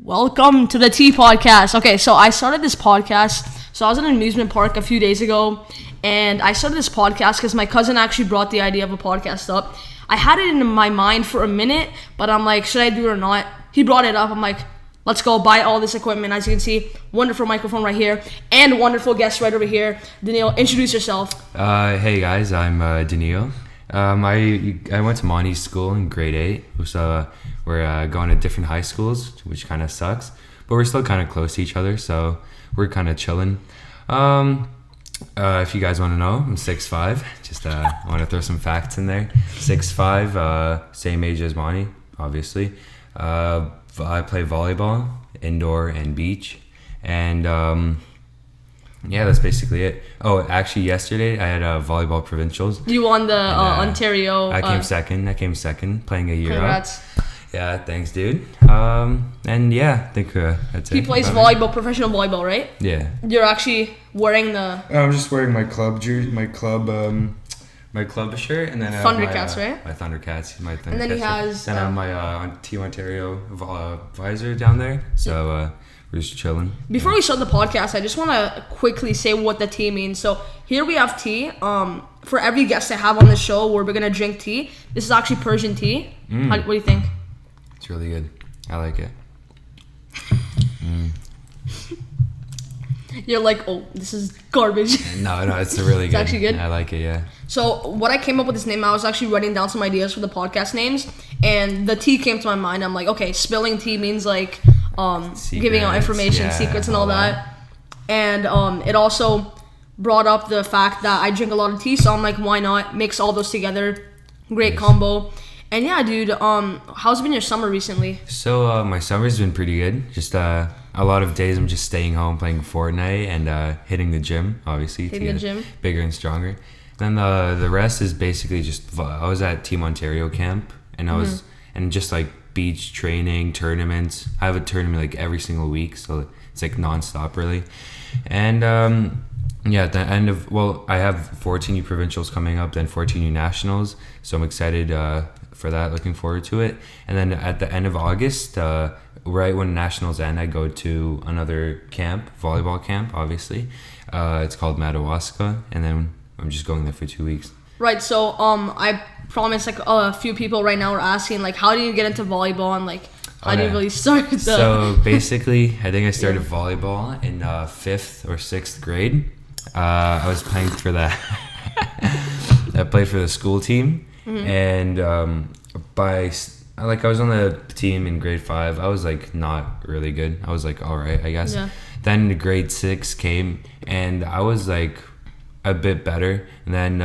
Welcome to the T Podcast. Okay, so I started this podcast. So I was in an amusement park a few days ago, and I started this podcast because my cousin actually brought the idea of a podcast up. I had it in my mind for a minute, but I'm like, should I do it or not? He brought it up. I'm like, let's go buy all this equipment. As you can see, wonderful microphone right here, and wonderful guest right over here. Daniil, introduce yourself. Hey guys, I'm Daniil. I went to Manzz school in grade 8, so we're going to different high schools, which kind of sucks, but we're still kind of close to each other, so we're kind of chilling. If you guys want to know, I'm 6'5". Just I want to throw some facts in there. 6'5", same age as Monty, obviously. I play volleyball, indoor and beach, and yeah, that's basically it. Oh, actually, yesterday I had volleyball provincials. You won the Ontario. I came second, playing a year congrats. up. Yeah, thanks, dude. And yeah, I think that's it. He plays volleyball, professional volleyball, right? Yeah. You're actually wearing the... I'm just wearing my club jersey, my club shirt, and then Thundercats, right? My Thundercats, And then he has... Then I have my Team Ontario visor down there, so we're just chilling. Before we start the podcast, I just want to quickly say what the tea means. So here we have tea. For every guest I have on the show, we're gonna drink tea. This is actually Persian tea. What do you think? It's really good. I like it. You're like, oh, this is garbage. No, it's really good. It's actually good. I like it, yeah. So what I came up with this name, I was actually writing down some ideas for the podcast names, and the tea came to my mind. I'm like, okay, spilling tea means like giving out information, secrets, and all that. And it also brought up the fact that I drink a lot of tea, so I'm like, why not mix all those together? Great combo. And yeah, dude, how's been your summer recently? So my summer's been pretty good. Just a lot of days I'm just staying home playing Fortnite and hitting the gym, obviously, hitting the gym, bigger and stronger. Then the rest is basically just I was at Team Ontario camp, and I was and just like beach training, tournaments. I have a tournament like every single week, so it's like nonstop really. And yeah, at the end of I have 14 U provincials coming up, then 14 U nationals, so I'm excited for that, looking forward to it. And then at the end of August, right when nationals end, I go to another camp, volleyball camp, obviously. It's called Madawaska, and then I'm just going there for 2 weeks. Right, so I promise like a few people right now are asking like, how do you get into volleyball, and like how do you really start? So basically, I think I started volleyball in 5th or 6th grade. I was playing for I played for the school team, and I was on the team in grade 5. I was like not really good. I was like all right, I guess. Yeah. Then grade 6 came, and I was like a bit better. And then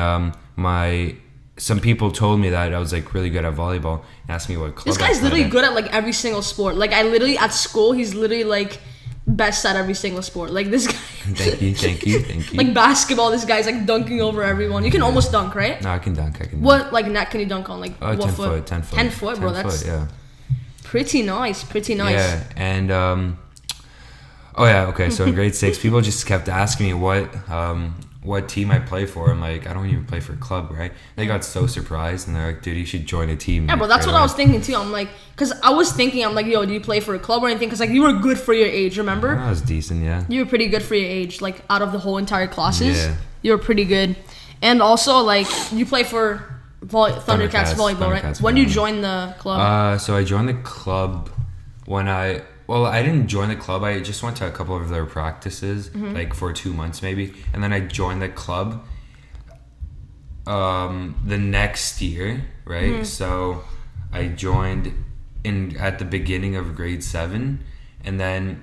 some people told me that I was like really good at volleyball and asked me what club. This guy's literally good at like every single sport. Like I literally at school, he's literally like best at every single sport. Like this guy. Thank you. Like basketball, this guy's like dunking over everyone. You can almost dunk, right? No, I can dunk. What like net can you dunk on? Like 10 foot. 10 foot, bro. That's yeah. Pretty nice. Yeah, and okay. So in grade 6, people just kept asking me what team I play for. I'm like, I don't even play for club, right? They got so surprised, and they're like, dude, you should join a team. Yeah, bro, that's what I was thinking too. I'm like, because I was thinking, I'm like, yo, do you play for a club or anything? Because like you were good for your age, remember? I was decent, yeah. You were pretty good for your age, like out of the whole entire classes. Yeah. You were pretty good. And also, like, you play for Thundercats volleyball, right? When did you join the club? So I joined the club when I didn't join the club. I just went to a couple of their practices, like for 2 months maybe. And then I joined the club the next year, right? So I joined at the beginning of grade 7. And then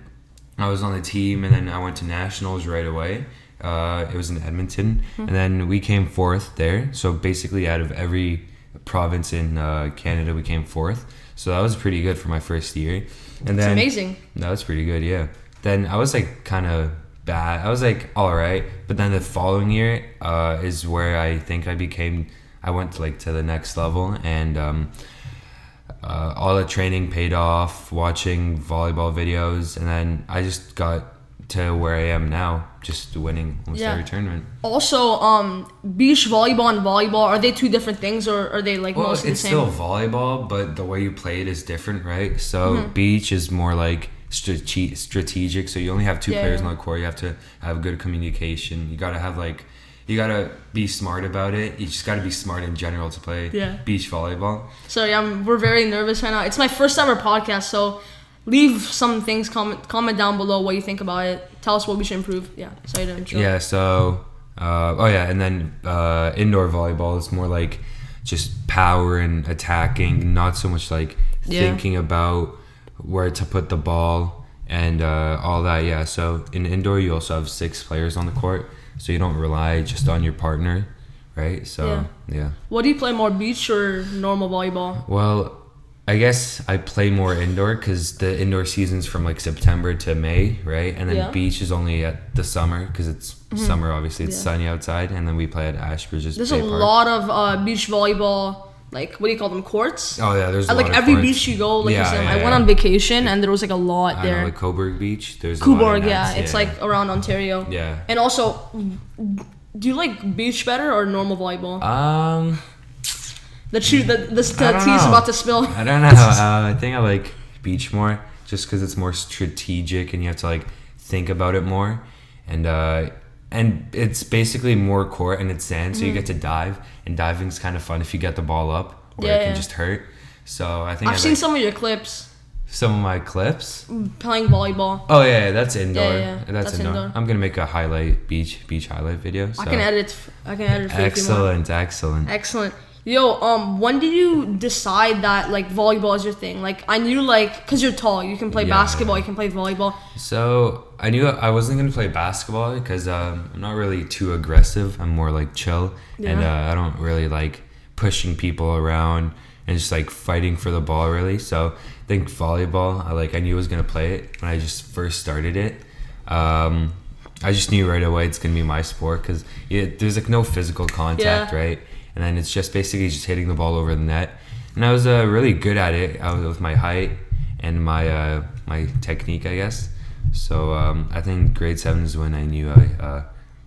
I was on the team, and then I went to nationals right away. It was in Edmonton. And then we came 4th there. So basically out of every province in Canada, we came 4th. So that was pretty good for my first year. And then, it's amazing. That was pretty good, yeah. Then I was like kind of bad. I was like all right, but then the following year is where I think I went to the next level, and all the training paid off, watching volleyball videos, and then I just got to where I am now, just winning almost every tournament. Also, beach volleyball and volleyball, are they two different things, or are they like mostly the same? It's still volleyball, but the way you play it is different, right? So beach is more like strategic. So you only have two players on the court. You have to have good communication. You gotta have you gotta be smart about it. You just gotta be smart in general to play beach volleyball. So we're very nervous right now. It's my first ever podcast, so leave some things, comment down below what you think about it. Tell us what we should improve. Yeah, sorry to interrupt. Yeah, so and then indoor volleyball is more like just power and attacking, not so much like thinking about where to put the ball and all that. Yeah, so in indoor you also have 6 players on the court, so you don't rely just on your partner, right? So yeah. What do you play more, beach or normal volleyball? Well, I guess I play more indoor because the indoor season's from like September to May, right? And then beach is only at the summer because it's summer, obviously. It's sunny outside, and then we play at Ashbridge's. There's a lot of beach volleyball, like, what do you call them, courts? Oh, yeah, there's a lot like of every courts. beach you go, like I went on vacation, and there was like a lot there. I know, like Coburg Beach. There's Coburg, a lot of it's like around Ontario. Yeah. And also, do you like beach better or normal volleyball? The tea is about to spill. I don't know. I think I like beach more just because it's more strategic and you have to like think about it more, and it's basically more court and it's sand, so you get to dive, and diving's kind of fun if you get the ball up, or it can just hurt. So I think I've seen some of your clips. Some of my clips playing volleyball. Oh yeah, that's indoor. Yeah. That's indoor. I'm gonna make a highlight beach highlight video. So. I can edit for you. Excellent. Yo, when did you decide that like volleyball is your thing? Like, I knew because you're tall, you can play basketball, you can play volleyball. So I knew I wasn't gonna play basketball because I'm not really too aggressive. I'm more like chill, and I don't really like pushing people around and just like fighting for the ball really. So I think volleyball, I knew I was gonna play it when I just first started it. I just knew right away it's gonna be my sport because there's like no physical contact, right? And then it's just basically just hitting the ball over the net. And I was really good at it. I was with my height and my technique, I guess. So I think grade 7 is when I knew I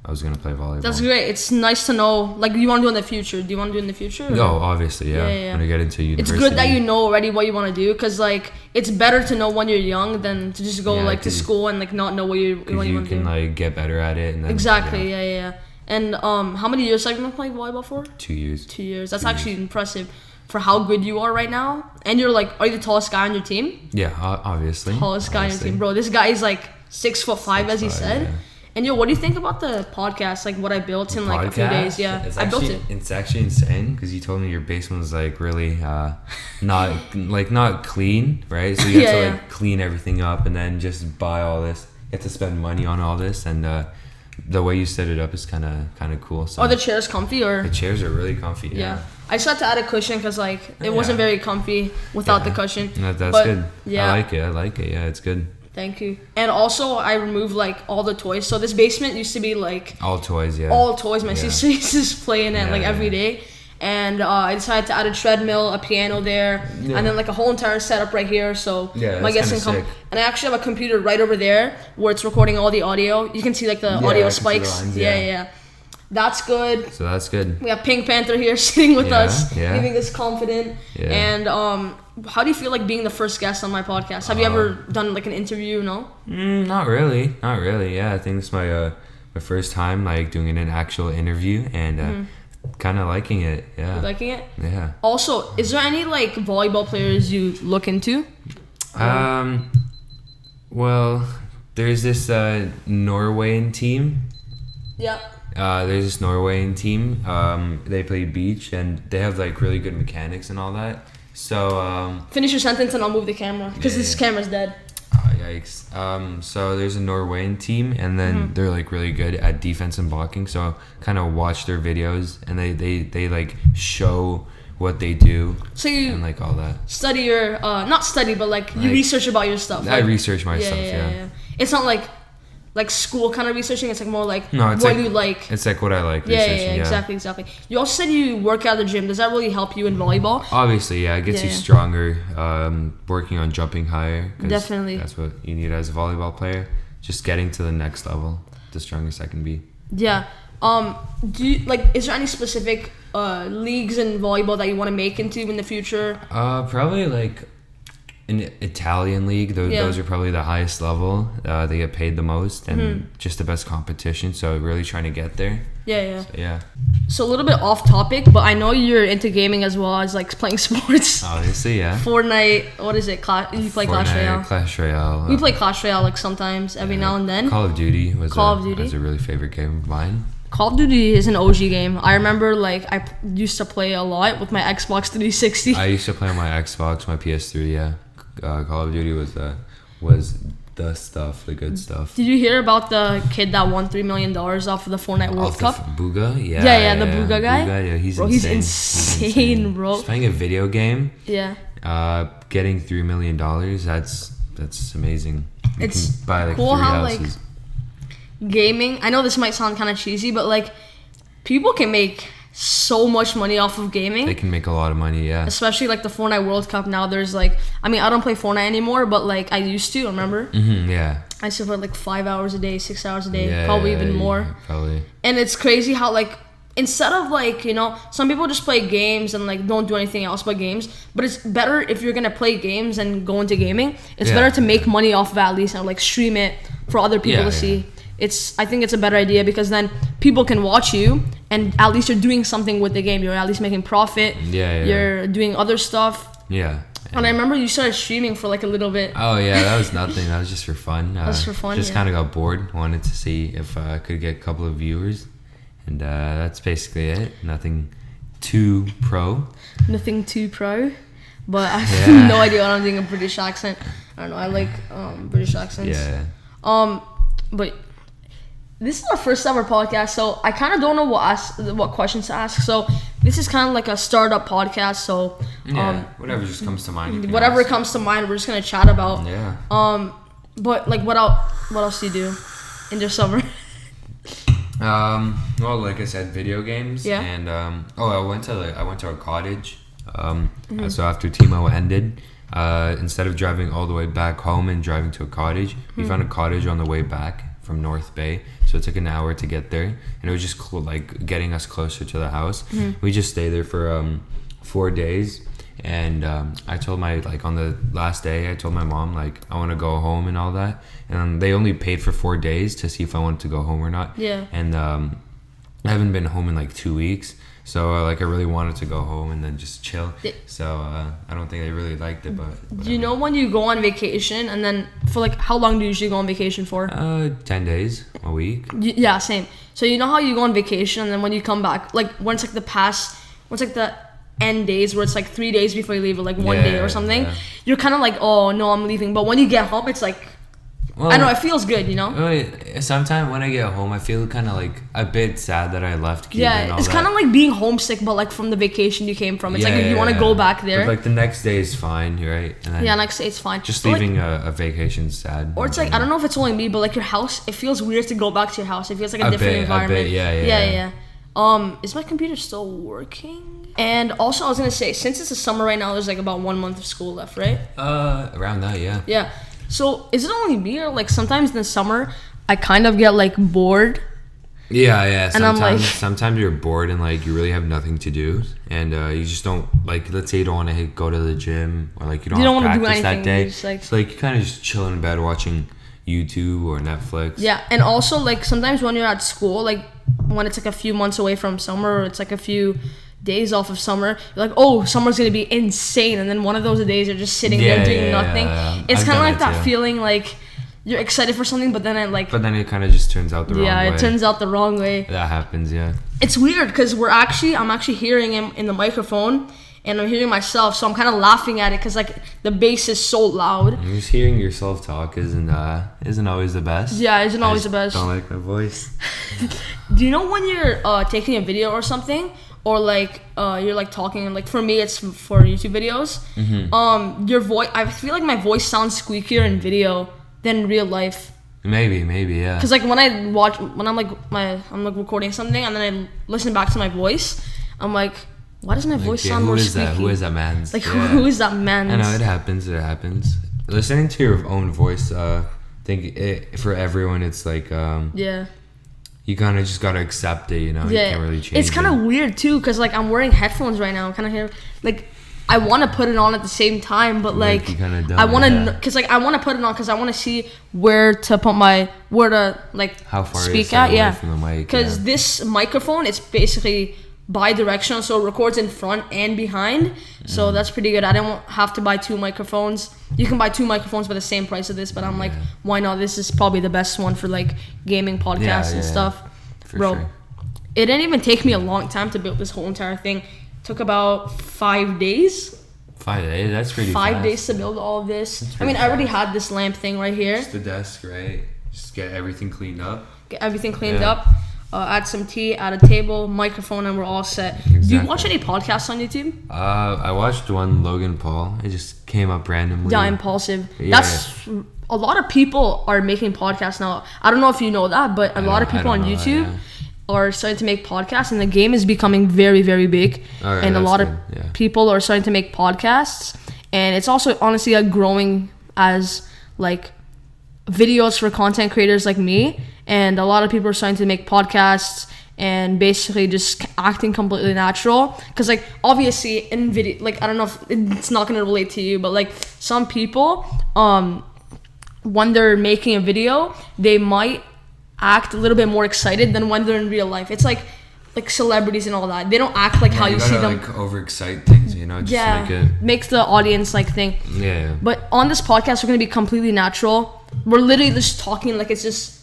was going to play volleyball. That's great. It's nice to know. Like, you want to do in the future. Do you want to do in the future? No, obviously, yeah. When I get into university. It's good that you know already what you want to do, because like it's better to know when you're young than to just go to school and like not know what you want to do. You can like get better at it. And then, exactly, yeah. And how many years have you been playing volleyball for? 2 years. 2 years. That's actually impressive for how good you are right now. And you're like, are you the tallest guy on your team? Yeah, obviously. Tallest guy on your team, bro. This guy is like 6'5", as he said. Yeah. And yo, what do you think about the podcast? Like what I built in like a few days? Yeah, I built it. It's actually insane because you told me your basement was like really not clean, right? So you have to like clean everything up and then just buy all this. You have to spend money on all this, and the way you set it up is kind of cool. So are the chairs comfy or? The chairs are really comfy. Yeah. I just had to add a cushion because like it wasn't very comfy without the cushion. That's good. Yeah. I like it. Yeah, it's good. Thank you. And also, I removed like all the toys. So this basement used to be like all toys. Yeah. All toys. My sister used to play in it every day. And I decided to add a treadmill, a piano there, and then like a whole entire setup right here. So my guests can come. Sick. And I actually have a computer right over there where it's recording all the audio. You can see like the audio spikes. Lines, yeah. That's good. So that's good. We have Pink Panther here sitting with us, leaving us confident. Yeah. And how do you feel like being the first guest on my podcast? Have you ever done like an interview? No. Not really. Yeah, I think this is my first time like doing an actual interview, and kind of liking it. Yeah. You liking it? Yeah. Also, is there any like volleyball players you look into? Well, there's this Norwegian team. Yeah. There's this Norwegian team. They play beach and they have like really good mechanics and all that. So finish your sentence and I'll move the camera because this camera's dead. Oh, yikes. So there's a Norwegian team, and then they're like really good at defense and blocking. So kind of watch their videos, and they like show what they do. So you and like all that. Study your not study, but like you research about your stuff. I research my stuff. Yeah. It's not like school kind of researching. It's like more like what you like. It's like what I like. Yeah, exactly. You also said you work out at the gym. Does that really help you in volleyball? Obviously, yeah. It gets you stronger. Working on jumping higher. Definitely. That's what you need as a volleyball player. Just getting to the next level, the strongest I can be. Yeah. Do you is there any specific leagues in volleyball that you want to make into in the future? Probably like in Italian league, those are probably the highest level. They get paid the most and just the best competition. So really trying to get there. Yeah. So, yeah. So a little bit off topic, but I know you're into gaming as well as like playing sports. Obviously, yeah. Fortnite, what is it? You play Clash Royale? Clash Royale. We play Clash Royale like sometimes, every now and then. Call of Duty was was a really favorite game of mine. Call of Duty is an OG game. I remember like I used to play a lot with my Xbox 360. I used to play on my Xbox, my PS3, yeah. Call of Duty was the stuff, the good stuff. Did you hear about the kid that won $3 million off of the Fortnite World Cup? Booga? Yeah, the Booga guy. Booga, yeah, he's insane, bro. He's playing a video game. Yeah. Getting $3 million, that's amazing. It's can buy like cool 3 how houses. like gaming, I know this might sound kind of cheesy, but like people can make so much money off of gaming. They can make a lot of money, yeah. Especially like the Fortnite World Cup now. There's like, I mean, I don't play Fortnite anymore, but like I used to, remember? Yeah. I used to play like 5 hours a day, 6 hours a day, probably even more. Yeah, probably. And it's crazy how like, instead of like, you know, some people just play games and like don't do anything else but games. But it's better if you're gonna play games and go into gaming. It's better to make money off of at least and like stream it for other people to see. I think it's a better idea because then people can watch you and at least you're doing something with the game. You're at least making profit. You're doing other stuff. Yeah. And I remember you started streaming for like a little bit. Oh yeah, that was nothing. That was just for fun. Just for fun. Just kind of got bored. Wanted to see if I could get a couple of viewers, and that's basically it. Nothing too pro. Nothing too pro. But I have no idea what I'm doing a British accent. I don't know. I like British accents. Yeah. But this is our first ever podcast, so I kind of don't know what questions to ask. So this is kind of like a startup podcast. So whatever just comes to mind. Whatever comes to mind, we're just gonna chat about. Yeah. But like, what else do you do in your summer? Well, like I said, video games. Yeah. And I went to a cottage. So after Timo ended, instead of driving all the way back home and driving to a cottage, we found a cottage on the way back from North Bay. So it took an hour to get there, and it was just cool, like getting us closer to the house. We just stayed there for 4 days, and I told on the last day, I told my mom like I want to go home and all that, and they only paid for 4 days to see if I wanted to go home or not. Yeah. And I haven't been home in like 2 weeks. So I really wanted to go home and then just chill. So I don't think they really liked it, but whatever. Do you know when you go on vacation and then for like how long do you usually go on vacation for? 10 days, a week. Yeah, same. So you know how you go on vacation and then when you come back, like when it's like the end days where it's like 3 days before you leave or like 1 day or something, you're kind of like, oh no, I'm leaving. But when you get home, it's like, well, I don't know, it feels good, you know? Sometimes when I get home, I feel kind of like a bit sad that I left Cuba. Yeah, it's kind of like being homesick, but like from the vacation you came from. It's like if you want to go back there. But like the next day is fine, right? And then next day it's fine. Just leaving a vacation sad. Or it's like, I don't know if it's only me, but like your house, it feels weird to go back to your house. It feels like a different environment. Yeah. Is my computer still working? And also I was going to say, since it's the summer right now, there's like about 1 month of school left, right? Around that, yeah. Yeah. So is it only me or like sometimes in the summer I kind of get like bored? Yeah. And sometimes you're bored and like you really have nothing to do, and you just don't like. Let's say you don't want to go to the gym or like you don't have practice that day. So like you kind of just chill in bed watching YouTube or Netflix. Yeah, and also like sometimes when you're at school, like when it's like a few months away from summer or it's like a few days off of summer, you're like, oh, summer's gonna be insane, and then one of those days you're just sitting there doing nothing. It's kind of like that feeling like you're excited for something, but then it kind of just turns out the wrong way. Yeah, it turns out the wrong way. That happens, yeah. It's weird because I'm actually hearing him in the microphone, and I'm hearing myself, so I'm kind of laughing at it because like the bass is so loud. Just hearing yourself talk isn't always the best. Yeah, isn't always the best. Don't like my voice. Do you know when you're taking a video or something? Or like you're like talking, and like for me it's for YouTube videos. Your voice, I feel like my voice sounds squeakier in video than in real life. Maybe, yeah. Because like when I'm like recording something and then I listen back to my voice, I'm like, why does my voice sound more squeaky? Who is that Manzz? Like who is that Manzz? I know it happens. Listening to your own voice, for everyone it's like you kind of just gotta accept it, you know. You can't really change it. It's kind of weird too, because like I'm wearing headphones right now. I'm kind of hearing like I want to put it on at the same time, but like you kinda don't, I want to, yeah. cause like I want to put it on, cause I want to see where to like How far speak is at, away yeah. from the mic? Cause Yeah. this microphone, it's basically bi-directional, so it records in front and behind. So that's pretty good. I don't have to buy 2 microphones. You can buy 2 microphones for the same price of this, but I'm like, why not? This is probably the best one for like gaming podcasts and stuff. For Bro, sure. it didn't even take me a long time to build this whole entire thing. It took about 5 days. 5 days. That's pretty. 5 fast. days to build all of this. I mean, pretty I already had this lamp thing right here. Just the desk, right? Just get everything cleaned up. Get everything cleaned Yeah. up. Add some tea, add a table, microphone, and we're all set. Do you watch any podcasts on YouTube? I watched one, Logan Paul. It just came up randomly. Yeah, Impulsive. Yeah. That's a lot of people are making podcasts now. I don't know if you know that, but a lot of people on YouTube are starting to make podcasts, and the game is becoming very, very big. Okay, and a that's lot of good, yeah. people are starting to make podcasts, and it's also honestly like growing as like videos for content creators like me. And a lot of people are starting to make podcasts and basically just acting completely natural. Because like obviously in video, like I don't know if it's not gonna relate to you, but like some people, when they're making a video, they might act a little bit more excited than when they're in real life. It's like celebrities and all that. They don't act like how you see them. Like overexcite things, you know. Just Yeah, make it. makes the audience like think. Yeah. But on this podcast, we're gonna be completely natural. We're literally just talking like it's just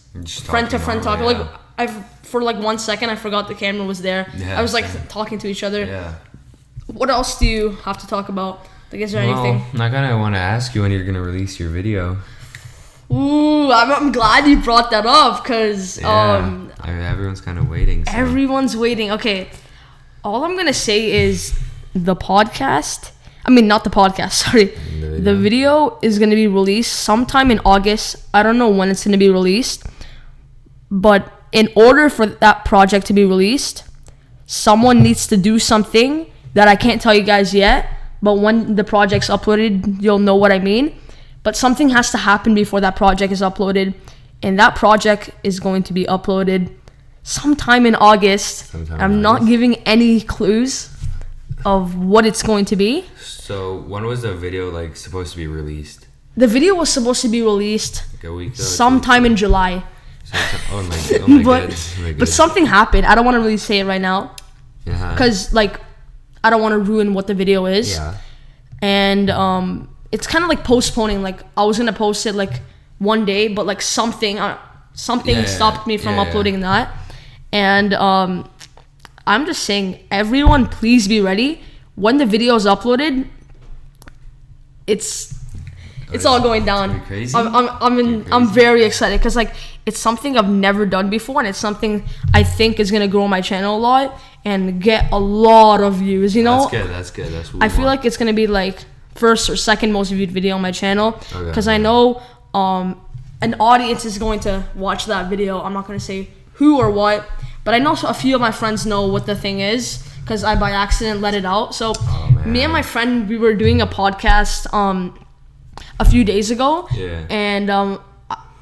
friend to friend talking. normal, Like for like 1 second, I forgot the camera was there. Yeah, I was like same. talking to each other. Yeah. What else do you have to talk about? Like, is there anything? I kind of want to ask you when you're gonna release your video. Ooh, I'm glad you brought that up because Everyone's kind of waiting. So. everyone's waiting. Okay, all I'm gonna say is the podcast. I mean, not the podcast. Sorry, the video is gonna be released sometime in August. I don't know when it's gonna be released, but in order for that project to be released, someone needs to do something that I can't tell you guys yet. But when the project's uploaded, you'll know what I mean. But something has to happen before that project is uploaded, and that project is going to be uploaded sometime in August. I'm not giving any clues of what it's going to be. So when was the video like supposed to be released? The video was supposed to be released Like a week ago? sometime in July. Oh my But god. something happened. I don't want to really say it right now because like I don't want to ruin what the video is. Yeah. And it's kind of like postponing. Like I was gonna post it like one day, but like something stopped me from uploading that. And I'm just saying, everyone, please be ready when the video is uploaded. It's all going down. Crazy? I'm very excited because like it's something I've never done before, and it's something I think is gonna grow my channel a lot and get a lot of views. You know, That's good. That's what I feel like it's gonna be like first or second most viewed video on my channel Okay. because I know an audience is going to watch that video. I'm not gonna say who or what, but I know a few of my friends know what the thing is because I by accident let it out. So me and my friend, we were doing a podcast a few days ago, and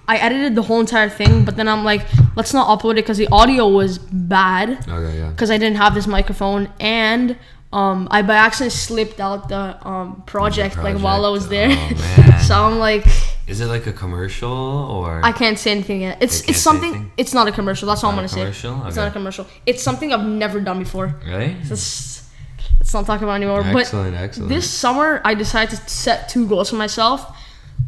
I edited the whole entire thing, but then I'm like, let's not upload it because the audio was bad. Okay, yeah. Because I didn't have this microphone, and I by accident slipped out the project like while I was there. Oh, man. So I'm like, Is it like a commercial or? I can't say anything yet. It's can't say something. anything? It's not a commercial. That's all I'm Not gonna a say. commercial? It's Okay. not a commercial. It's something I've never done before. Really? Let's not talk about it anymore. Excellent. This summer, I decided to set 2 goals for myself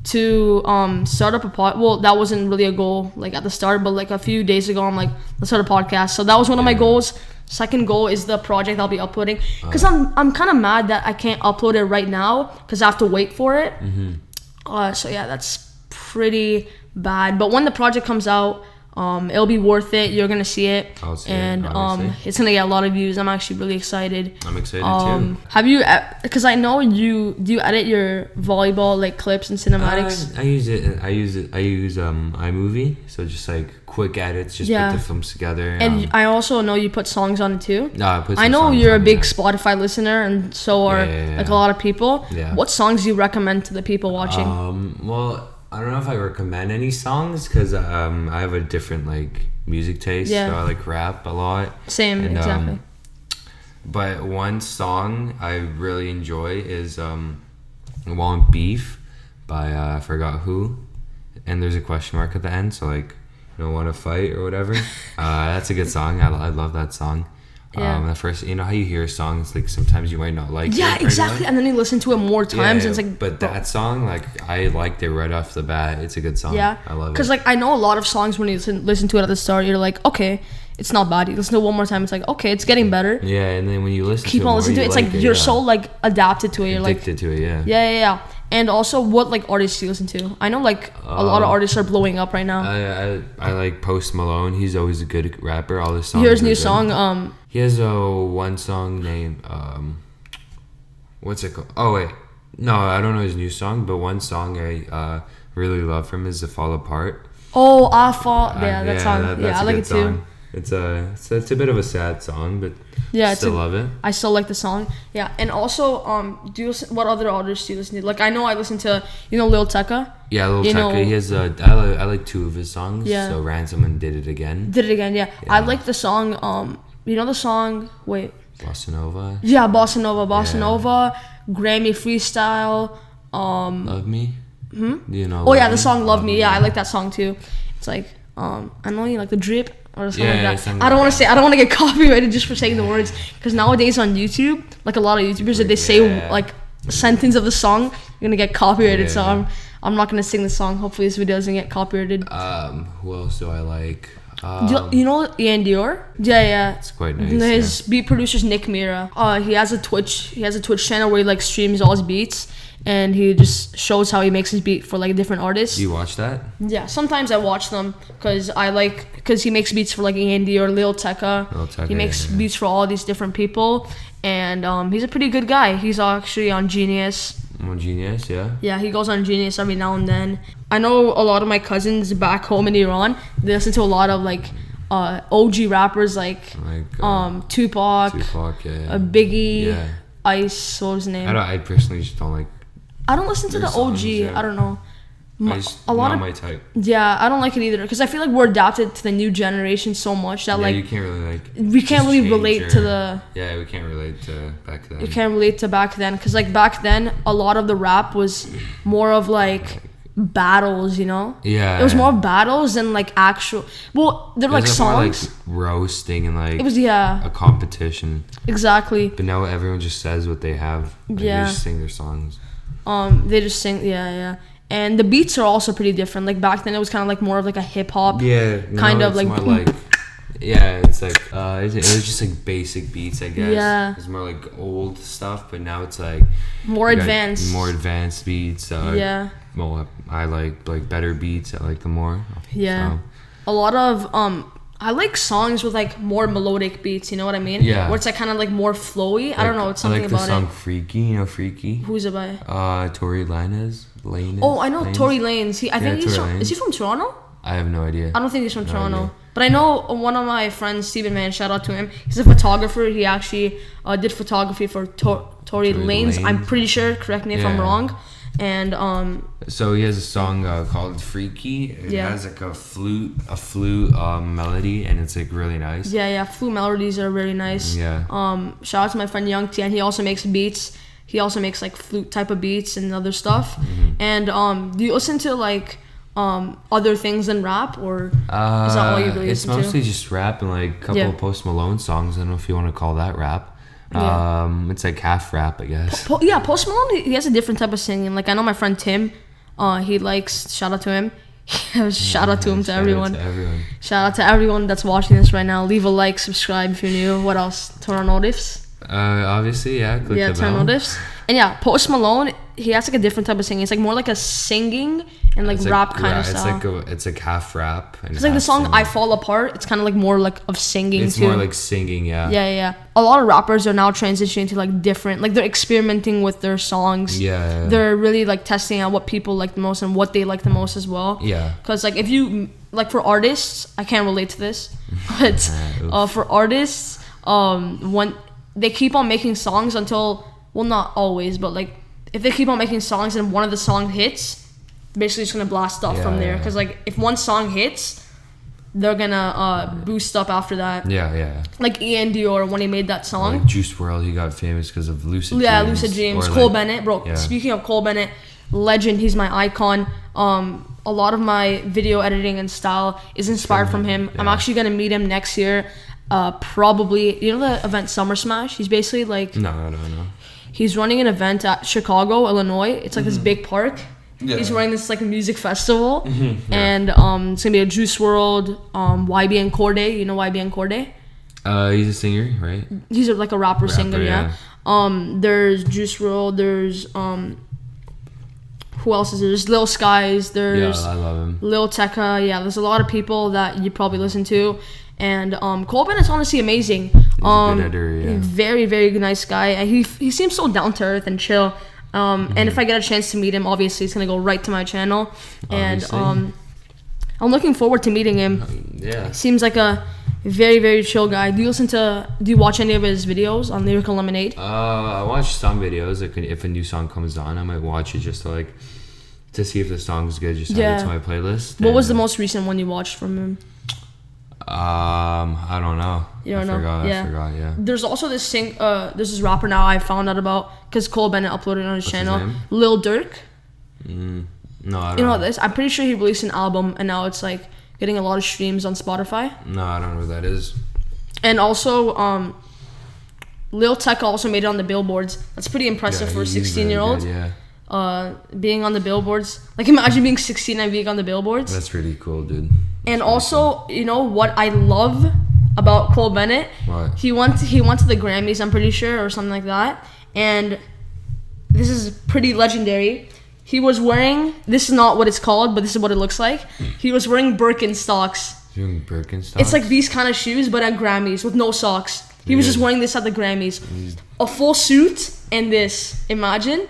to start up a pod. Well, that wasn't really a goal like at the start, but like a few days ago, I'm like, let's start a podcast. So that was one of my goals. Second goal is the project I'll be uploading because I'm kind of mad that I can't upload it right now because I have to wait for it. So yeah, that's pretty bad. But when the project comes out, it'll be worth it. You're gonna see it, I'll see it, and obviously. it's gonna get a lot of views. I'm actually really excited. I'm excited too. Have you? Because I know do you edit your volleyball like clips and cinematics? I use iMovie, so just like quick edits, just put the films together. And I also know you put songs on it too. No, I put. I some know songs you're a on big there. Spotify listener, and so are like a lot of people. Yeah. What songs do you recommend to the people watching? Well, I don't know if I recommend any songs because I have a different like music taste. Yeah. So I like rap a lot. Same, and, exactly. But one song I really enjoy is Want Beef by I forgot who. And there's a question mark at the end, so like, you don't want to fight or whatever. That's a good song. I love that song. Yeah. The first, you know how you hear a song, it's like sometimes you might not like it. Yeah, right exactly. away? And then you listen to it more times, and it's like. But that song, like, I liked it right off the bat. It's a good song. Yeah, I love it. Because like I know a lot of songs when you listen to it at the start, you're like, okay, it's not bad. You listen to it one more time, it's like, okay, it's getting better. Yeah, and then when you listen Keep to it on more, listening to it. It's like you're so like adapted to it. You're like addicted to it. Yeah. Yeah. And also, what like artists do you listen to? I know like a lot of artists are blowing up right now. I like Post Malone. He's always a good rapper. All his songs. Here's are new good. song. He has one song named what's it called? Oh wait, no, I don't know his new song, but one song I really love from him is "The Fall Apart." Oh, I fall. Yeah, that song. That's I a like good it too. song. It's a bit of a sad song, but Yeah, still love it. I still like the song. Yeah, and also, what other artists do you listen to? Like, I know I listen to, Lil Tecca. Yeah, Lil You Tecca. know- He has I like two of his songs. Yeah. So Ransom and Did It Again. Did it again, yeah. I like the song, the song, wait. Bossa Nova. Yeah, Bossa Nova, Yeah. Nova, Grammy Freestyle, Love Me. Do you know? oh yeah, the song Love Me. Yeah, I like that song too. It's like, I know you like the drip or something Yeah, like that. something I don't like want to say, I don't want to get copyrighted just for saying the words, because nowadays on YouTube, like a lot of YouTubers, if they say Yeah. like a sentence of the song, you're gonna get copyrighted. So Yeah. I'm not gonna sing the song. Hopefully this video doesn't get copyrighted. Who else do I like? You know Ian Dior? Yeah. It's quite nice. His beat producer's Nick Mira. He has a Twitch channel where he like streams all his beats, and he just shows how he makes his beat for like different artists. Do you watch that? Yeah, sometimes I watch them because he makes beats for like Andy or Lil Tecca. He makes beats for all these different people, and he's a pretty good guy. He's actually on Genius. On Genius, yeah. Yeah, he goes on Genius every now and then. I know a lot of my cousins back home in Iran, they listen to a lot of like OG rappers like Tupac, yeah. Biggie, Yeah. Ice, what was his name? I personally just don't like. I don't listen to their the OG. songs, yeah. I don't know. A lot of of my type. Yeah, I don't like it either because I feel like we're adapted to the new generation so much that Yeah, like you can't really like. we can't just really change relate to the. Yeah, we can't relate to back then. You can't relate to back then because like back then a lot of the rap was more of like battles, Yeah. It was more of battles than like actual. Well, they're like songs. More like roasting and like It was a competition. exactly. But now everyone just says what they have. Like, Yeah. They just sing their songs. They just sing, yeah. And the beats are also pretty different. Like back then, it was kind of like more of like a hip hop. Yeah. Kind of it's like. more like. Yeah, it's like it was just like basic beats, I guess. Yeah. It's more like old stuff, but now it's like More you got advanced. more advanced beats. Yeah. Well, I like better beats. I like them more. Yeah. A lot of I like songs with like more melodic beats. You know what I mean? Yeah. Where it's like kind of like more flowy. I don't know. It's something I like about the song it. "Freaky." You know "Freaky." Who's it by? Tory Lanez. Oh, I know Tory Lanez. I think he's Tory from. Lanez. Is he from Toronto? I have no idea. I don't think he's from Toronto. idea. But I know one of my friends, Steven Man, shout out to him. He's a photographer. He actually did photography for Tory Lanez. I'm pretty sure. Correct me if I'm Yeah. wrong. And So he has a song called "Freaky." It Yeah. has like a flute melody, and it's like really nice. yeah, flute melodies are very nice. Yeah. Shout out to my friend Young T, and he also makes beats. He also makes like flute type of beats and other stuff. Mm-hmm. And do you listen to like other things than rap, or is that all you really It's listen to? mostly just rap and like a couple Yeah. of Post Malone songs. I don't know if you want to call that rap. Yeah. It's like half rap, I guess. Yeah, Post Malone, he has a different type of singing. Like I know my friend Tim, he likes. Shout out to him. Shout out to him to everyone. Shout out to everyone that's watching this right now. Leave a like, subscribe if you're new. What else? Turn on notifs. Obviously, yeah. Click the Turn bell. on notifs. And yeah, Post Malone, he has like a different type of singing. It's like more like a singing and like It's rap kind of style. It's like half rap. And It's like the half song singing. "I Fall Apart." It's kind of like more like of singing It's too. more like singing, yeah. Yeah. A lot of rappers are now transitioning to like different, like they're experimenting with their songs. Yeah. They're really like testing out what people like the most and what they like the most as well. Yeah. Because like if you like for artists, I can't relate to this, but for artists, when they keep on making songs until, well, not always, but like if they keep on making songs and one of the song hits, basically just gonna blast off from there. Yeah. Because like if one song hits, they're gonna boost up after that. Yeah. Like Ian Dior when he made that song. Like Juice WRLD, he got famous because of Lucid Dreams. Yeah, Lucid Dreams. Or Cole like, Bennett, bro. yeah. Speaking of Cole Bennett, legend. He's my icon. A lot of my video editing and style is inspired from him. Yeah. I'm actually gonna meet him next year. Probably, you know the event Summer Smash? He's basically like, No. he's running an event at Chicago, Illinois. It's like this big park. Yeah. He's running this like music festival, and it's gonna be a Juice WRLD, YB and Corday. You know YB and Corday? He's a singer, right? He's like a rapper singer, yeah. There's Juice WRLD. There's who else is there? There's Lil Skies. There's I love him. Lil Tecca. Yeah, there's a lot of people that you probably listen to. And Cole Bennett's honestly amazing. He's a good editor, yeah. Very, very nice guy. And he seems so down to earth and chill. And if I get a chance to meet him, obviously it's gonna go right to my channel. Obviously. And I'm looking forward to meeting him. Yeah. Seems like a very, very chill guy. Do you watch any of his videos on Lyrical Lemonade? I watch some videos. Like if a new song comes on, I might watch it just to see if the song's good. Just add it to my playlist. What was the most recent one you watched from him? I don't know. You don't know? I forgot. Yeah. There's also this there's this rapper now I found out about because Cole Bennett uploaded it on his What's channel. his name? Lil Durk. No, I don't You know this? I'm pretty sure he released an album and now it's like getting a lot of streams on Spotify. No, I don't know who that is. And also, Lil Tecca also made it on the billboards. That's pretty impressive for a 16-year-old. Yeah. Being on the billboards. Like imagine being 16 and being on the billboards. That's pretty cool, dude. And also, you know what I love about Cole Bennett? What? He went to the Grammys, I'm pretty sure, or something like that. And this is pretty legendary. He was wearing, this is not what it's called, but this is what it looks like. He was wearing Birkenstocks. Doing Birkenstocks? It's like these kind of shoes, but at Grammys with no socks. He was just wearing this at the Grammys. A full suit and this. Imagine.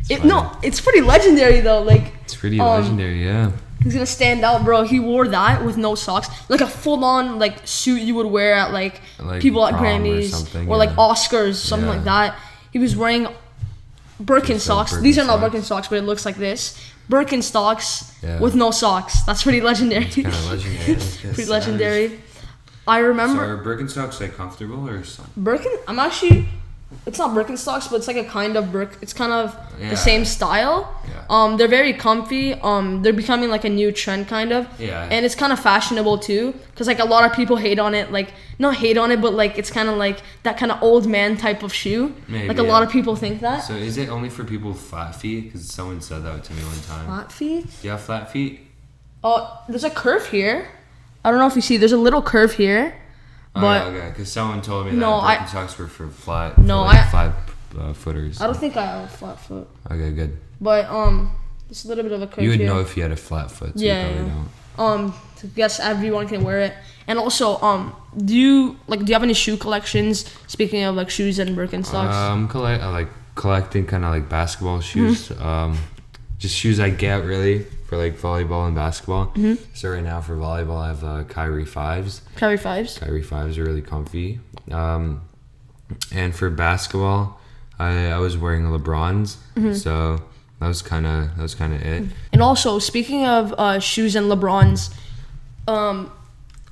It's pretty legendary though. Like it's pretty legendary, yeah. He's gonna stand out, bro. He wore that with no socks, like a full-on like suit you would wear at like people at Grammys or like Oscars, something like that. He was wearing Birkenstocks. These are not Birkenstocks, but it looks like this. Birkenstocks with no socks. That's pretty legendary. Kind of legendary. Pretty legendary. I remember. So are Birkenstocks like comfortable or something? I'm actually. It's not Birkenstocks, but it's like a kind of It's kind of the same style. Yeah. They're very comfy. They're becoming like a new trend, kind of. Yeah. And it's kind of fashionable too, because like a lot of people hate on it. Like not hate on it, but like it's kind of like that kind of old man type of shoe. Maybe, like a lot of people think that. So is it only for people with flat feet? Because someone said that to me one time. Flat feet? Do you have flat feet? Oh, there's a curve here. I don't know if you see. There's a little curve here. But okay, because someone told me No, that Birkenstocks were for flat. No, flat footers. I don't think I have a flat foot. Okay, good. But there's a little bit of a curve. You would here. know if you had a flat foot. So you probably don't. I guess everyone can wear it. And also, do you have any shoe collections? Speaking of like shoes and Birkenstocks. I like collecting kind of like basketball shoes. Just shoes I get really for like volleyball and basketball. So right now for volleyball, I have Kyrie 5s. Kyrie 5s. Kyrie 5s are really comfy. And for basketball, I was wearing LeBrons. So that was kind of it. And also, speaking of shoes and LeBrons,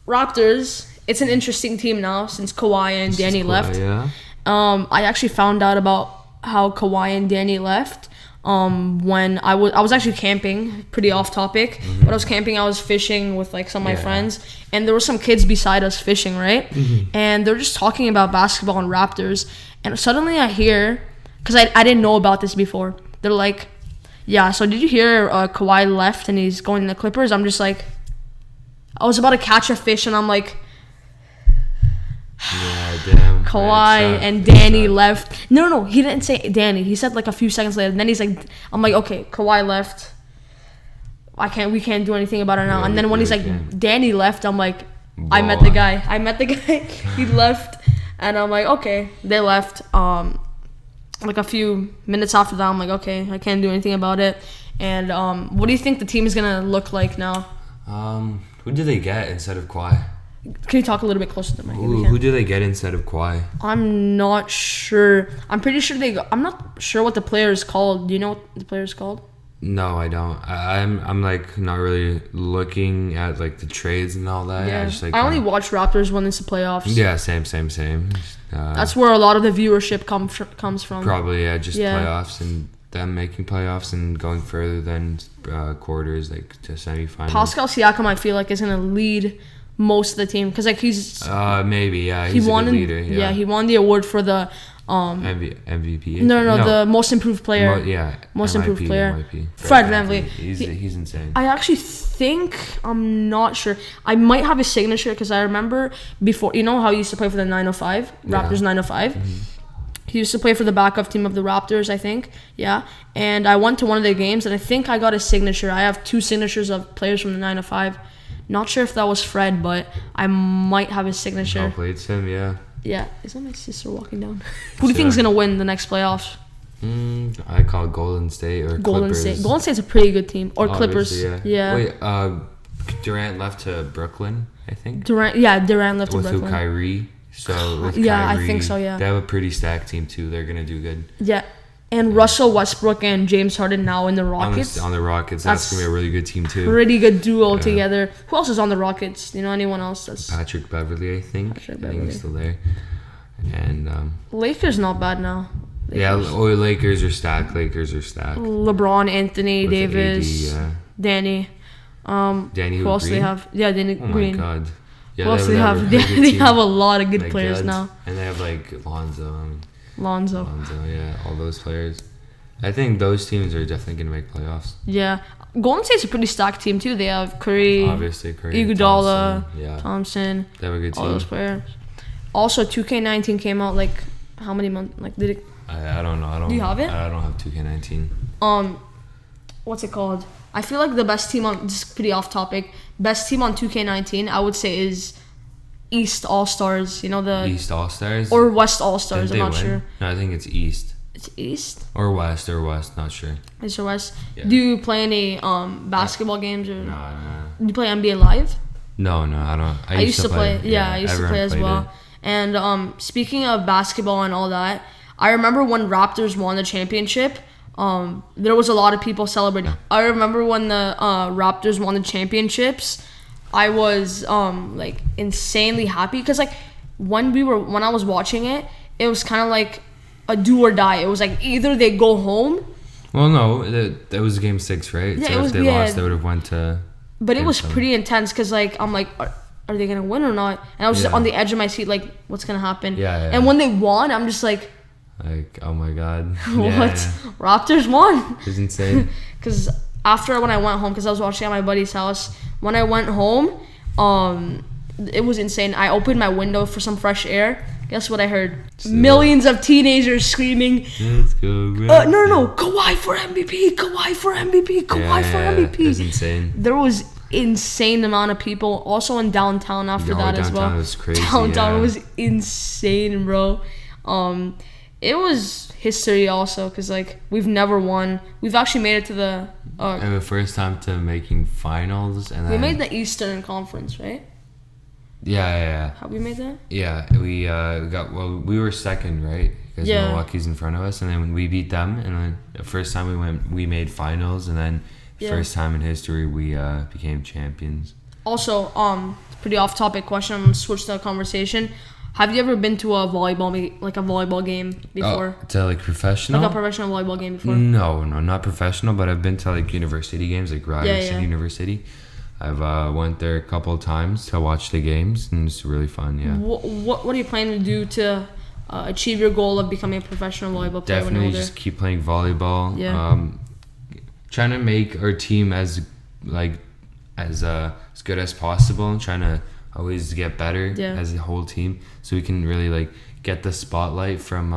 Raptors. It's an interesting team now since Kawhi and Danny left. Yeah. I actually found out about how Kawhi and Danny left. When I was actually camping, pretty off topic, but I was camping, I was fishing with like some of my friends, and there were some kids beside us fishing, right? And they're just talking about basketball and Raptors, and suddenly I hear, because I didn't know about this before, they're like, yeah, so did you hear Kawhi left and he's going to the Clippers? I'm just like, I was about to catch a fish and I'm like, yeah, damn. Kawhi and Danny left. No, he didn't say Danny. He said like a few seconds later. And then he's like, I'm like, okay, Kawhi left. We can't do anything about it now. And then when he's like, Danny left, I'm like, I met the guy. He left. And I'm like, okay, they left. Like a few minutes after that, I'm like, okay, I can't do anything about it. And what do you think the team is gonna look like now? Who did they get instead of Kawhi? Can you talk a little bit closer to the mic? Who do they get instead of Kawhi? I'm not sure. I'm pretty sure I'm not sure what the player is called. Do you know what the player is called? No, I don't. I'm like not really looking at like the trades and all that. Yeah. I just like I only watch Raptors when it's the playoffs. Yeah, same. That's where a lot of the viewership comes from. Probably just playoffs and them making playoffs and going further than quarters, like to semifinals. Pascal Siakam, I feel like, is gonna lead most of the team because like he's maybe he's a good leader. Yeah, he won the award for the MVP. No, the most improved player. Most MIP, improved player. MIP. Fred VanVleet. He's insane. I actually think, I'm not sure. I might have his signature because I remember before. You know how he used to play for the 905 Raptors 905. Mm-hmm. He used to play for the backup team of the Raptors, I think. Yeah, and I went to one of their games and I think I got his signature. I have 2 signatures of players from the 905. Not sure if that was Fred, but I might have his signature. Hopefully it's him. Yeah. Yeah, is that my sister walking down? Who do you think is gonna win the next playoffs? I call it Golden State or Golden Clippers. State. Golden State's a pretty good team. Or Obviously, Clippers. Yeah. Wait, Durant left to Brooklyn, I think. Durant left to Brooklyn. With Kyrie. So with yeah, Kyrie, I think so. Yeah. They have a pretty stacked team too. They're gonna do good. Yeah, and Russell Westbrook and James Harden now in the Rockets. On the Rockets, that's gonna be a really good team too. Pretty good duo together. Who else is on the Rockets? You know anyone else? That's Patrick Beverley, I think. I think he's still there. And Lakers not bad now. Lakers are stacked. LeBron, Anthony, With Davis, AD, Danny. Danny who else do they Green? have? Yeah, Danny Green. Oh my god. Yeah, who else do they have? They have a lot of good players now. And they have like Lonzo, yeah, all those players. I think those teams are definitely gonna make playoffs. Yeah, Golden State's a pretty stacked team too. They have Curry, Obviously Curry, Iguodala, Thompson. They have a good team. All those players. Also, 2K19 came out like how many months? Like did it? I don't know. Do you have it? I don't have 2K19. What's it called? I feel like the best team on, this is pretty off topic. Best team on 2K19, I would say, is East All Stars. You know the East All Stars or West All Stars. I'm not sure. No, I think it's East. It's East or West, not sure. East or West. Yeah. Do you play any basketball games or? No. Do you play NBA Live? No, I don't. I used to play. Yeah, I used to play as well. It. And speaking of basketball and all that, I remember when Raptors won the championship. There was a lot of people celebrating. I remember when the Raptors won the championships, I was like insanely happy because like when I was watching it, it was kind of like a do or die. It was like either they go home. Well, no, that was Game 6, right? Yeah, so if they lost, they would have went to. But it was pretty intense because like I'm like, are they gonna win or not? And I was just on the edge of my seat, like, what's gonna happen? Yeah. And when they won, I'm just like, oh my god, what? Yeah. Raptors won. It's insane. Because after when I went home, because I was watching at my buddy's house, when I went home, it was insane. I opened my window for some fresh air. Guess what I heard? Millions of teenagers screaming, "Let's go!" No, Kawhi for MVP! Kawhi for MVP! Kawhi for MVP! It was insane. There was insane amount of people. Also in downtown after that as well. Downtown was crazy. Downtown was insane, bro. It was history also because like we've never won. We've actually made it to the. And the first time to making finals, and then we made the Eastern Conference, right? Yeah. Have we made that? Yeah, we got. Well, we were second, right? Because Milwaukee's in front of us, and then when we beat them, and then the first time we made finals, and then first time in history we became champions. Also, pretty off-topic question. I'm gonna switch the conversation. Have you ever been to a volleyball game before? To like professional? Like a professional volleyball game before? No, not professional, but I've been to like university games, like Ryerson University. I've went there a couple of times to watch the games, and it's really fun. Yeah. What are you planning to do to achieve your goal of becoming a professional volleyball player? Definitely just keep playing volleyball. Yeah. Trying to make our team as good as possible, and trying to always get better as a whole team, so we can really like get the spotlight from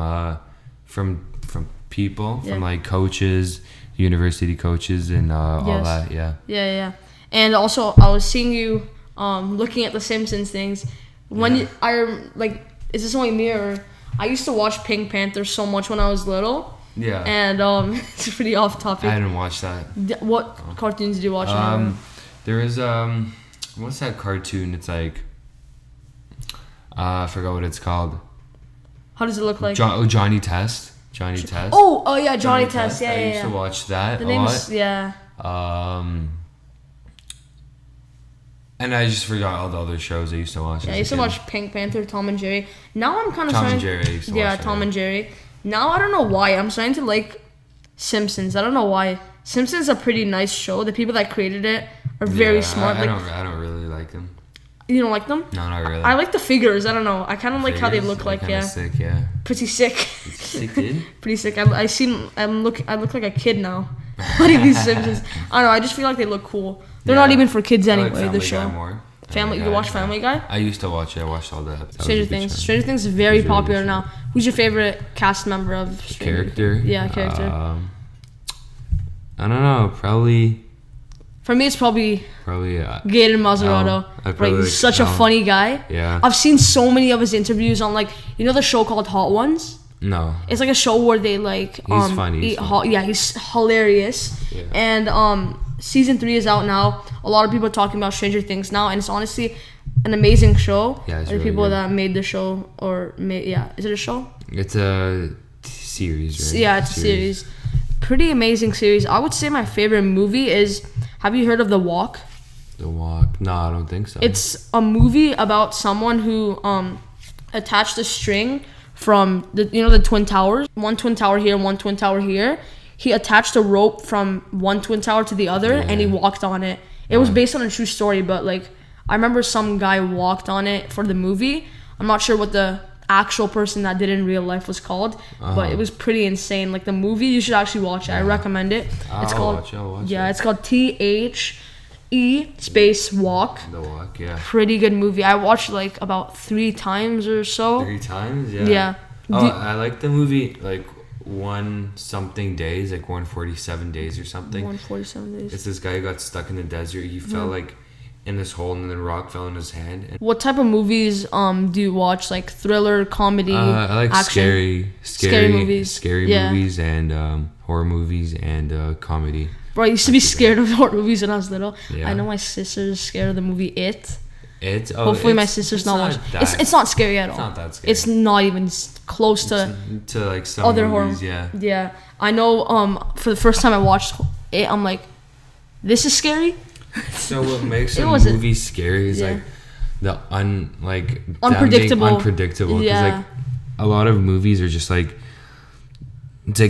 people, from like coaches, university coaches, and all that. Yeah. And also, I was seeing you looking at the Simpsons things. Is this only me or I used to watch Pink Panther so much when I was little. Yeah. And it's pretty off topic. I didn't watch that. What cartoons did you watch? There is what's that cartoon? It's like I forgot what it's called. How does it look like? Johnny Test. Johnny Test. Oh yeah, Johnny Test. Yeah, I yeah, used to yeah. watch that The a name lot. is yeah. And I just forgot all the other shows I used to watch. Yeah, I used to watch Pink Panther, Tom and Jerry. Now I'm kind of Tom starting. and Jerry. I used to Yeah, watch that, Tom and Jerry. Now I don't know why I'm starting to like Simpsons. I don't know why. Simpsons is a pretty nice show. The people that created it are very smart. I don't really like them. You don't like them? No, not really. I like the figures. I don't know. I kind of like how they look like. Yeah. Sick, yeah. Pretty sick. Sick, dude. Pretty sick. I look like a kid now. Putting these Simpsons. I don't know. I just feel like they look cool. They're not even for kids anyway. I like the Family show. Guy more. You watch Family Guy? I used to watch it. I watched all that. Stranger Things. Stranger Things is very popular now. Who's your favorite cast member of Stranger Things? Character? Yeah, character. I don't know. Probably. For me, it's probably Gaten Mazzarato. Right, he's such a funny guy. Yeah. I've seen so many of his interviews on the show called Hot Ones. No. It's like a show where they He's funny. He's hilarious. Yeah. And season 3 is out now. A lot of people are talking about Stranger Things now, and it's honestly an amazing show. Yeah, it's the really people good. that made the show is it a show? It's a series, right? Yeah, it's a series. Pretty amazing series. I would say my favorite movie is. Have you heard of The Walk? The Walk? No, I don't think so. It's a movie about someone who attached a string from the Twin Towers. One Twin Tower here, one Twin Tower here. He attached a rope from one Twin Tower to the other, and he walked on it. It was based on a true story, but I remember some guy walked on it for the movie. I'm not sure what the actual person that did it in real life was called, but it was pretty insane. Like the movie, you should actually watch it. I recommend it. I'll watch it. It's called THE space Walk. The Walk, yeah. Pretty good movie. I watched about 3 times or so. 3 times, yeah. Yeah. I like the movie 1-something days, 147 days or something. 147 days. It's this guy who got stuck in the desert. He fell in this hole, and then a rock fell in his hand. And what type of movies do you watch? Like thriller, comedy, I like action? Scary movies. Movies and horror movies and comedy. Bro, I used to be scared of horror movies when I was little. Yeah. I know my sister's scared of the movie It. Hopefully my sister's not watching. It's not scary at all. It's not that scary. It's not even close to some other movies, horror. yeah. Yeah. I know for the first time I watched it, I'm like, this is scary? So what makes a movie scary is the unpredictable. Unpredictable. Yeah. Because a lot of movies are just it's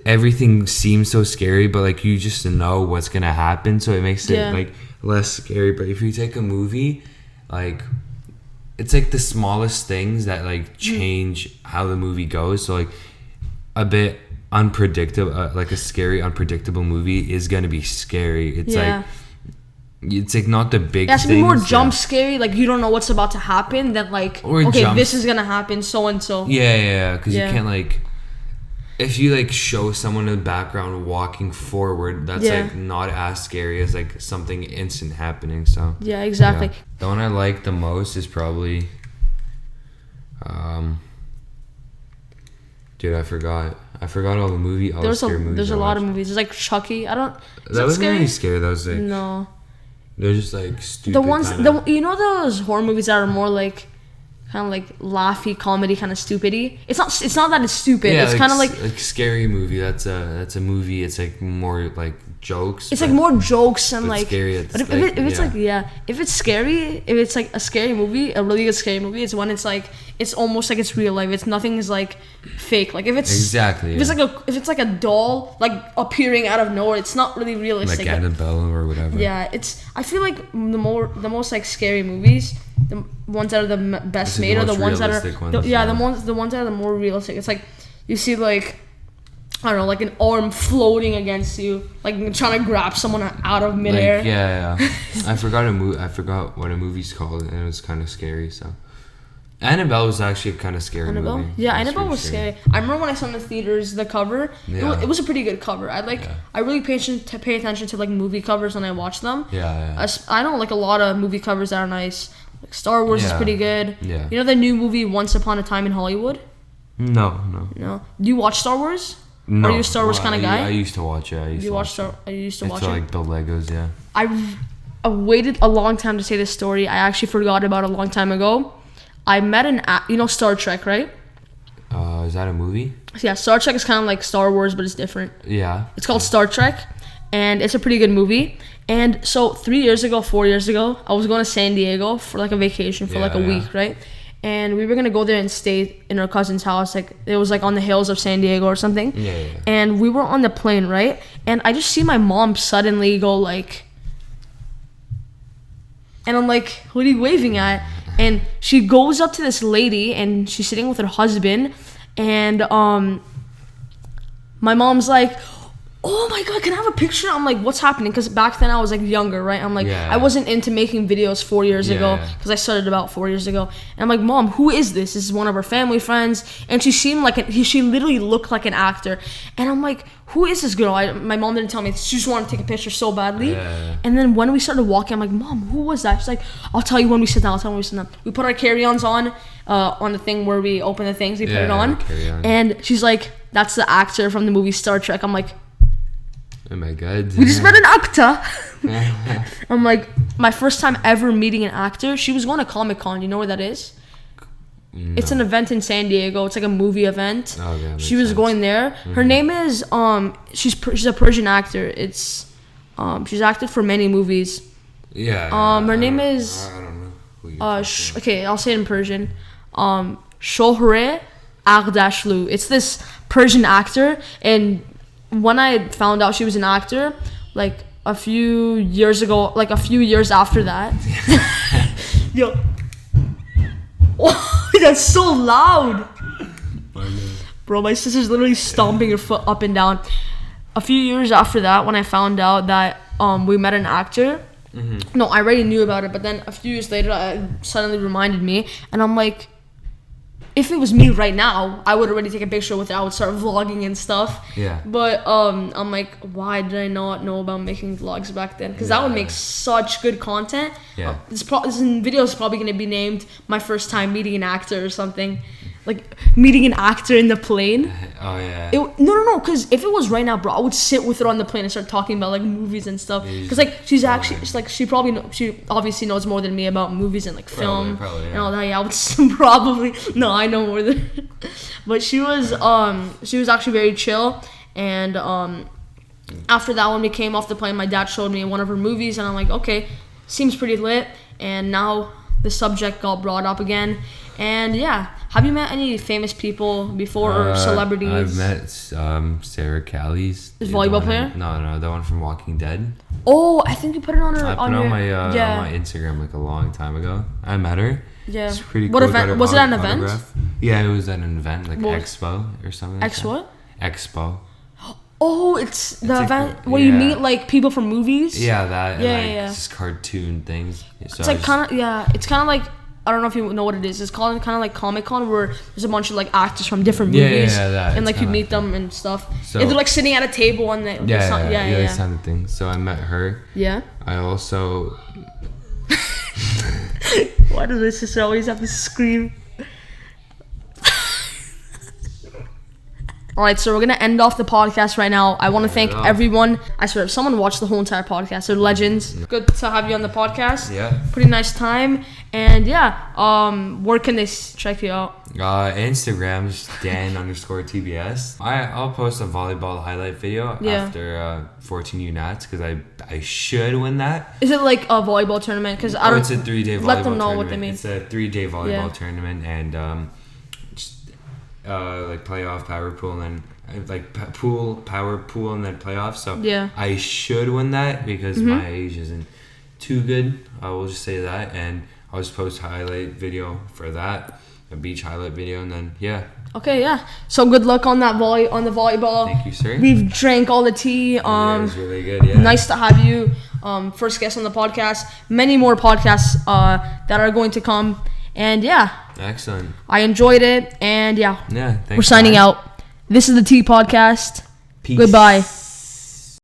everything seems so scary, but you just know what's gonna happen, so it makes it less scary. But if you take a movie, it's the smallest things that change how the movie goes. So a bit unpredictable, a scary unpredictable movie is gonna be scary. It's not the big things. It has to be more jump scary. You don't know what's about to happen. Then this is gonna happen. So and so. Yeah. Because you can't if you show someone in the background walking forward, that's not as scary as something instant happening. So yeah, exactly. Yeah. The one I like the most is probably, dude, I forgot all the movie. There's a lot of movies. There's Chucky. I don't. That wasn't really scary. That was no. They're just stupid. The ones, those horror movies that are more kind of laughy comedy, kind of stupidy. It's not that it's stupid. Yeah, it's kind of scary movie. That's a movie. It's more jokes. It's more jokes and scary. But if it's scary, if it's a scary movie, a really good scary movie, it's when it's it's almost it's real life. It's nothing is fake. If it's exactly. If it's a doll appearing out of nowhere, it's not really realistic. Annabelle or whatever. Yeah, I feel the most scary movies, the ones that are the best made, are the ones that are the ones that are the more realistic. It's you see I don't know, an arm floating against you, trying to grab someone out of midair. Yeah. I forgot what a movie's called, and it was kind of scary. So Annabelle was actually a kind of scary movie. Yeah, Annabelle was scary. I remember when I saw in the theaters the cover. Yeah. It was a pretty good cover. I really pay attention to movie covers when I watch them. Yeah. I know a lot of movie covers that are nice. Star Wars is pretty good. Yeah. You know the new movie Once Upon a Time in Hollywood? No. Do you watch Star Wars? No. Are you a Star Wars kind of guy? I used to watch it. I used to watch it. Build Legos, yeah. I waited a long time to say this story. I actually forgot about it a long time ago. I met Star Trek, right? is that a movie? Yeah, Star Trek is kind of like Star Wars, but it's different. Yeah. It's called Star Trek, and it's a pretty good movie. And so 4 years ago, I was going to San Diego for like a vacation for like a week, right? And we were gonna go there and stay in our cousin's house. Like it was like on the hills of San Diego or something. Yeah. And we were on the plane, right? And I just see my mom suddenly go like, and I'm like, what are you waving at? And she goes up to this lady, and she's sitting with her husband, and my mom's like, oh my god, can I have a picture? I'm like, what's happening? Because back then I was like younger, right? I'm like, I wasn't into making videos 4 years ago, because I started about 4 years ago. And I'm like, Mom, who is this? This is one of her family friends. And she seemed like, she literally looked like an actor. And I'm like, who is this girl? My mom didn't tell me. She just wanted to take a picture so badly. Yeah. And then when we started walking, I'm like, Mom, who was that? She's like, I'll tell you when we sit down. We put our carry-ons on the thing where we open the things. We put it on. And she's like, that's the actor from the movie Star Trek. I'm like, oh my god. We just met an actor. I'm like, my first time ever meeting an actor. She was going to Comic-Con. You know where that is? No. It's an event in San Diego. It's like a movie event. Oh, yeah, she was going there. Mm-hmm. Her name is she's a Persian actor. It's she's acted for many movies. Yeah. Her name is I don't know who you're okay, I'll say it in Persian. Shohreh Aghdashlu. It's this Persian actor, and when I found out she was an actor, like a few years after that. Yo. Oh, that's so loud. Bro, my sister's literally stomping her foot up and down. A few years after that, when I found out that we met an actor, no, I already knew about it, but then a few years later, it suddenly reminded me, and I'm like, if it was me right now, I would already take a picture with it. I would start vlogging and stuff. Yeah. But I'm like, why did I not know about making vlogs back then? Because that would make such good content. Yeah. This video is probably going to be named "My First Time Meeting an Actor" or something. Like meeting an actor in the plane. Oh yeah. No. Because if it was right now, bro, I would sit with her on the plane and start talking about like movies and stuff. Because like she's actually, it's like she obviously knows more than me about movies and like film probably, and all that. Yeah, I would probably I know more than. But she was actually very chill. And after that, when we came off the plane, my dad showed me one of her movies, and I'm like, okay, seems pretty lit. And now the subject got brought up again. And yeah, have you met any famous people before or celebrities? I've met Sarah Callies. The volleyball player? No, the one from Walking Dead. Oh, I think you put it on her. I put it on my Instagram like a long time ago. I met her. Yeah. It's pretty cool. What event? Was it at an event? Yeah, it was at an event, like Expo or something. What? Expo. Oh, it's the event where you meet like people from movies. Yeah, that. And, just cartoon things. So it's like kind of It's kind of like, I don't know if you know what it is. It's called kind of like Comic-Con, where there's a bunch of like actors from different movies, and like you meet them and stuff. So, and they're like sitting at a table and they that kind of thing. So I met her. Yeah. I also. Why does my sister always have to scream? All right, so we're gonna end off the podcast right now. I want to thank everyone. I swear, if someone watched the whole entire podcast, they're legends. Good to have you on the podcast. Yeah. Pretty nice time. And where can they check you out? Instagram, just Dan_TBS. I'll post a volleyball highlight video after 14U Nats, because I should win that. Is it like a volleyball tournament? Because I don't. It's a 3-day volleyball tournament. Let them know what they mean. It's a 3-day volleyball tournament, and like playoff, power pool, and then like power pool, and then playoff. So I should win that, because my age isn't too good. I will just say that, and I'll just post highlight video for that, a beach highlight video, and then Okay, yeah. So good luck on that on the volleyball. Thank you, sir. We've drank all the tea. It was really good. Yeah. Nice to have you. First guest on the podcast. Many more podcasts that are going to come. And excellent. I enjoyed it, and thanks, we're signing out. This is the Tea Podcast. Peace. Goodbye.